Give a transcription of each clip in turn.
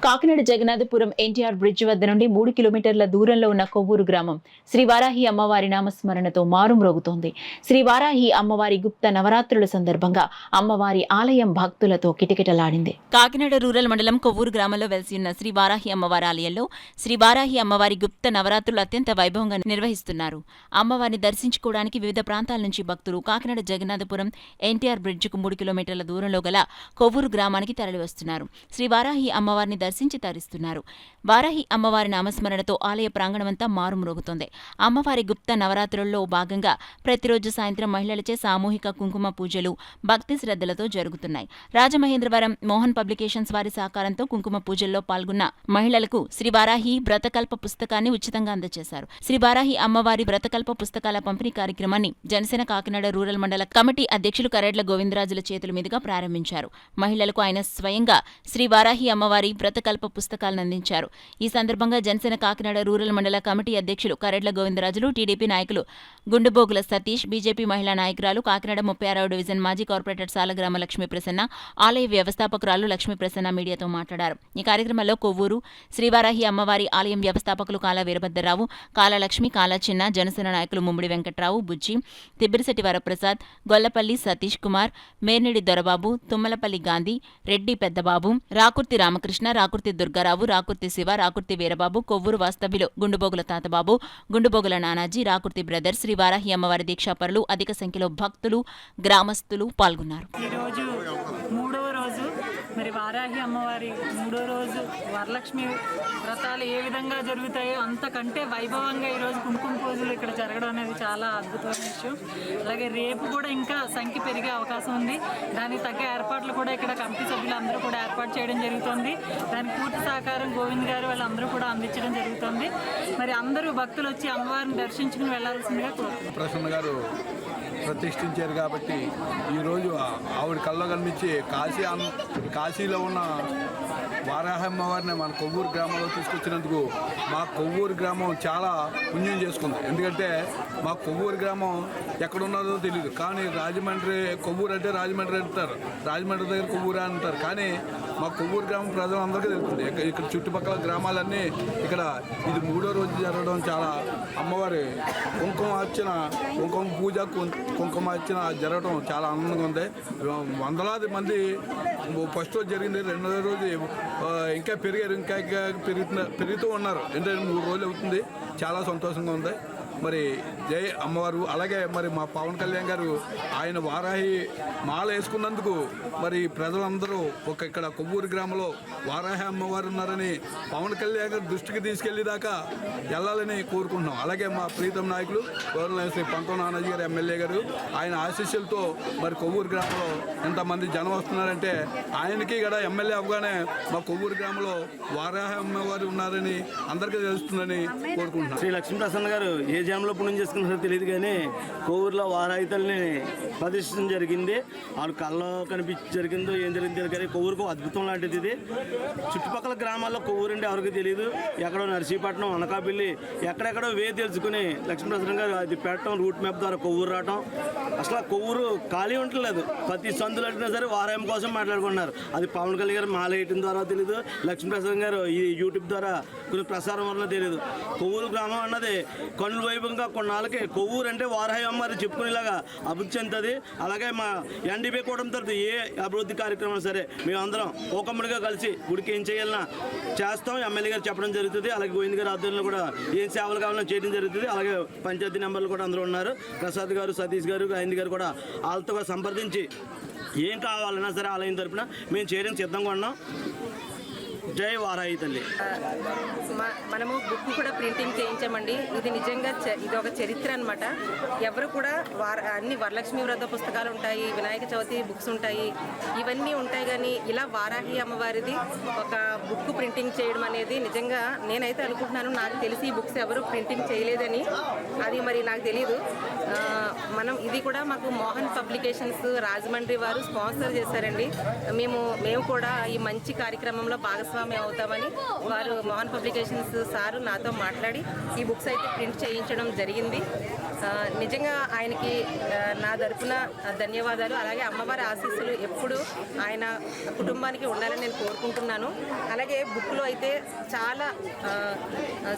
Kakinada Jagannathapuram NTR bridge వద్ద నుండి 3 కిలోమీటర్ల దూరంలో ఉన్న కొవ్వూరు గ్రామం శ్రీ వారాహి అమ్మవారి నామస్మరణతో మారుమ్రోగుతోంది. శ్రీ వారాహి అమ్మవారి గుప్త నవరాత్రుల సందర్భంగా అమ్మవారి ఆలయం భక్తులతో కిటకిటలాడింది. కాకినాడ రూరల్ మండలం కొవ్వూరు గ్రామంలో వెలిసి ఉన్న శ్రీ వారాహి అమ్మవారి ఆలయంలో శ్రీ వారాహి అమ్మవారి గుప్త నవరాత్రులు అత్యంత వైభవంగా నిర్వహిస్తున్నారు. అమ్మవారిని దర్శించుకోవడానికి వివిధ ప్రాంతాల నుంచి భక్తులు కాకినాడ జగన్నాథపురం ఎన్టీఆర్ బ్రిడ్జికు 3 కిలోమీటర్ల దూరంలో గల కొవ్వూరు గ్రామానికి తరలివస్తున్నారు. శ్రీ వారాహి అమ్మవారిని దర్శించి తరిస్తున్నారు. వారాహి అమ్మవారి నామస్మరణతో ఆలయ ప్రాంగణమంతా మారుమ్రోగుతోంది. అమ్మవారి గుప్త నవరాత్రుల్లో భాగంగా ప్రతిరోజు సాయంత్రం మహిళలచే సామూహిక కుంకుమ పూజలు భక్తి శ్రద్ధలతో జరుగుతున్నాయి. రాజమహేంద్రవరం మోహన్ పబ్లికేషన్స్ వారి సహకారంతో కుంకుమ పూజల్లో పాల్గొన్న మహిళలకు శ్రీ వారాహి వ్రతకల్ప పుస్తకాన్ని ఉచితంగా అందజేశారు. శ్రీ వారాహి అమ్మవారి వ్రతకల్ప పుస్తకాల పంపిణీ కార్యక్రమాన్ని జనసేన కాకినాడ రూరల్ మండల కమిటీ అధ్యక్షులు కరెడ్ల గోవిందరాజుల చేతుల మీదుగా ప్రారంభించారు. మహిళలకు ఆయన స్వయంగా శ్రీ వారాహి అమ్మవారి వ్రతకల్ప పుస్తకాలను అందించారు. ఈ సందర్భంగా జనసేన కాకినాడ రూరల్ మండల కమిటీ అధ్యక్షులు కరెడ్ల గోవిందరాజులు, టీడీపీ నాయకులు గుండుబోగుల సతీష్, బీజేపీ మహిళా నాయకురాలు, కాకినాడ 36వ డివిజన్ మాజీ కార్పొరేటర్ సాలగ్రామ లక్ష్మీ ప్రసన్న, ఆలయ వ్యవస్థాపకురాలు లక్ష్మీ ప్రసన్న మీడియాతో మాట్లాడారు. ఈ కార్యక్రమంలో కొవ్వూరు శ్రీవారాహి అమ్మవారి ఆలయం వ్యవస్థాపకులు కాలా వీరభద్రరావు, కాలా లక్ష్మి, కాలా చిన్న, జనసేన నాయకులు ముమ్మిడి వెంకట్రావు, బుజ్జి, తిబ్బిరిశెట్టి వరప్రసాద్, గొల్లపల్లి సతీష్ కుమార్, మేర్నిడి దొరబాబు, తుమ్మలపల్లి గాంధీ, రెడ్డి పెద్దబాబు, రాకుర్తి రామకృష్ణ, రాకుర్తి దుర్గారావు, రాకుర్తి శివ, రాకుర్తి వీరబాబు, కొవ్వూరు వాస్తవ్యులు గుండుబోగుల తాతబాబు, గుండుబోగుల నానాజీ, రాకుర్తి బ్రదర్స్, శ్రీ వారాహి అమ్మవారి దీక్షాపరులు, అధిక సంఖ్యలో భక్తులు, గ్రామస్తులు పాల్గొన్నారు. మరి వారాహి అమ్మవారి 3వ రోజు వరలక్ష్మి వ్రతాలు ఏ విధంగా జరుగుతాయో అంతకంటే వైభవంగా ఈరోజు కుంకుమ పూజలు ఇక్కడ జరగడం అనేది చాలా అద్భుతమైన విషయం. అలాగే రేపు కూడా ఇంకా సంఖ్య పెరిగే అవకాశం ఉంది. దానికి తగ్గ ఏర్పాట్లు కూడా ఇక్కడ కమిటీ సభ్యులందరూ కూడా ఏర్పాటు చేయడం జరుగుతుంది. దానికి పూర్తి సహకారం గోవింద్ గారు వాళ్ళందరూ కూడా అందించడం జరుగుతుంది. మరి అందరూ భక్తులు వచ్చి అమ్మవారిని దర్శించుకుని వెళ్లాల్సిందిగా ప్రసన్న గారు ప్రతిష్ఠించారు కాబట్టి ఈరోజు ఆవిడ కళ్ళలో కనిపించి కాశీలో ఉన్న వారాహమ్మవారిని మన కొవ్వూరు గ్రామంలో తీసుకొచ్చినందుకు మా కొవ్వూరు గ్రామం చాలా పుణ్యం చేసుకుంది. ఎందుకంటే మా కొవ్వూరు గ్రామం ఎక్కడున్నదో తెలియదు, కానీ రాజమండ్రి కొవ్వూరు అంటే రాజమండ్రి అంటారు, రాజమండ్రి దగ్గర కొవ్వూరు అంటారు, కానీ మా కొవ్వూరు గ్రామం ప్రజలందరికీ తెలుస్తుంది. ఇక్కడ చుట్టుపక్కల గ్రామాలన్నీ ఇక్కడ ఇది 3వ రోజు జరగడం చాలా అమ్మవారి కుంకుమార్చన పూజ కుంకుమార్చన జరగడం చాలా ఆనందంగా ఉంది. వందలాది మంది ఫస్ట్ రోజు జరిగింది, 2వ రోజు ఇంకా పెరిగారు, ఇంకా పెరుగుతూ ఉన్నారు. ఎందుకంటే 3 రోజులు అవుతుంది. చాలా సంతోషంగా ఉంది. మరి జై అమ్మవారు. అలాగే మరి మా పవన్ కళ్యాణ్ గారు ఆయన వారాహి మాల వేసుకున్నందుకు మరి ప్రజలందరూ ఇక్కడ కొవ్వూరు గ్రామంలో వారాహి అమ్మవారు ఉన్నారని పవన్ కళ్యాణ్ గారు దృష్టికి తీసుకెళ్లేదాకా వెళ్ళాలని కోరుకుంటున్నాం. అలాగే మా ప్రీతం నాయకులు గవర్నర్ శ్రీ పంతం నానాజీ గారు ఎమ్మెల్యే గారు ఆయన ఆశీస్సులతో మరి కొవ్వూరు గ్రామంలో ఎంతమంది జనం వస్తున్నారంటే ఆయనకి కూడా ఎమ్మెల్యే అవగానే మా కొవ్వూరు గ్రామంలో వారాహి అమ్మవారు ఉన్నారని అందరికీ తెలుస్తుందని కోరుకుంటున్నాం. శ్రీ లక్ష్మీ ప్రసన్న గారు ఏ జనంలో పుణ్యం చేసుకున్నారో తెలియదు, కానీ కొవ్వూరులో వారాహితల్ని ప్రదర్శించడం జరిగింది. వాళ్ళు కళ్ళలో కనిపించి జరిగిందో ఏం జరిగింది కానీ కొవ్వూరుకు అద్భుతం లాంటిది ఇది. చుట్టుపక్కల గ్రామాల్లో కొవ్వూరు అంటే ఎవరికి తెలియదు. ఎక్కడో నర్సీపట్నం, అనకాపల్లి ఎక్కడెక్కడో తెలుసుకుని లక్ష్మీప్రసన్న గారు అది పెట్టడం, రూట్ మ్యాప్ ద్వారా కొవ్వూరు రావటం. అసలు కొవ్వూరు ఖాళీ ఉండలేదు. ప్రతి సందులు అడిగినా సరే వారాయం కోసం మాట్లాడుకున్నారు. అది పవన్ కళ్యాణ్ గారు మాల వేయటం ద్వారా తెలియదు, లక్ష్మీప్రసన్న గారు ఈ యూట్యూబ్ ద్వారా కొన్ని ప్రసారం వల్ల తెలియదు. కొవ్వూరు గ్రామం అన్నది కన్నుల వైభవంగా కొన్నాళ్ళకి కొవ్వూరు అంటే వారాహి అమ్మవారు చెప్పుకునేలాగా అభివృద్ధి చెందుతుంది. అలాగే మా ఎన్డీపీ కూటమి తరఫు ఏ అభివృద్ధి కార్యక్రమం సరే మేమందరం ఓకమ్మడిగా కలిసి గుడికి ఏం చేయాలన్నా చేస్తాం. ఎమ్మెల్యే గారు చెప్పడం జరుగుతుంది. అలాగే గోవింద్ గారి ఆధ్వర్యంలో కూడా ఏం సేవలు కావాలన్నా చేయడం జరుగుతుంది. అలాగే పంచాయతీ నెంబర్లు కూడా అందరూ ఉన్నారు. ప్రసాద్ గారు, సతీష్ గారు, గోవింద్ గారు కూడా వాళ్ళతో సంప్రదించి ఏం కావాలన్నా సరే ఆలయం తరఫున మేము చేయడానికి సిద్ధంగా ఉన్నాం. జై వారాహి తల్లి. మనము బుక్ కూడా ప్రింటింగ్ చేయించామండి. ఇది నిజంగా ఇది ఒక చరిత్ర అనమాట. ఎవరు కూడా అన్ని వరలక్ష్మి వ్రత పుస్తకాలు ఉంటాయి, వినాయక చవితి బుక్స్ ఉంటాయి, ఇవన్నీ ఉంటాయి. కానీ ఇలా వారాహి అమ్మవారిది ఒక బుక్ ప్రింటింగ్ చేయడం అనేది నిజంగా నేనైతే అనుకుంటున్నాను, నాకు తెలిసి ఈ బుక్స్ ఎవరు ప్రింటింగ్ చేయలేదని. అది మరి నాకు తెలియదు. ఇది కూడా మాకు మోహన్ పబ్లికేషన్స్ రాజమండ్రి వారు స్పాన్సర్ చేశారండి. మేము కూడా ఈ మంచి కార్యక్రమంలో భాగస్వామి భాగస్వామి అవుతామని వారు మోహన్ పబ్లికేషన్స్ సారు నాతో మాట్లాడి ఈ బుక్స్ అయితే ప్రింట్ చేయించడం జరిగింది. నిజంగా ఆయనకి నా తరపున ధన్యవాదాలు. అలాగే అమ్మవారి ఆశీస్సులు ఎప్పుడు ఆయన కుటుంబానికి ఉండాలని నేను కోరుకుంటున్నాను. అలాగే బుక్లో అయితే చాలా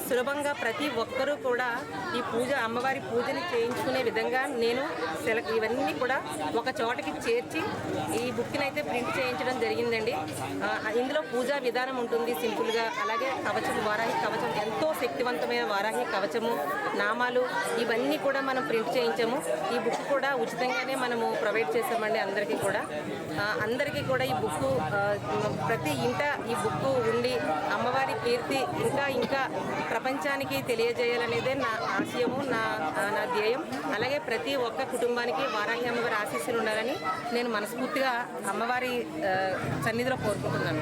సులభంగా ప్రతి ఒక్కరూ కూడా ఈ పూజ అమ్మవారి పూజని చేయించుకునే విధంగా నేను ఇవన్నీ కూడా ఒక చోటకి చేర్చి ఈ బుక్ని అయితే ప్రింట్ చేయించడం జరిగిందండి. ఇందులో పూజా విధానం ఉంటుంది సింపుల్గా. అలాగే కవచం, వారాహి కవచం, ఎంతో శక్తివంతమైన వారాహి కవచము, నామాలు ఇవన్నీ కూడా మనం ప్రింట్ చేయించాము. ఈ బుక్ కూడా ఉచితంగానే మనము ప్రొవైడ్ చేసామండి అందరికీ కూడా ఈ బుక్ ప్రతి ఇంట ఈ బుక్ ఉండి అమ్మవారి కీర్తి ఇంకా ప్రపంచానికి తెలియజేయాలనేదే నా ఆశయము, నా ధ్యేయం. అలాగే ప్రతి ఒక్క కుటుంబానికి వారాహి అమ్మవారి ఆశీస్సులు ఉండాలని నేను మనస్ఫూర్తిగా అమ్మవారి సన్నిధిలో కోరుకుంటున్నాను.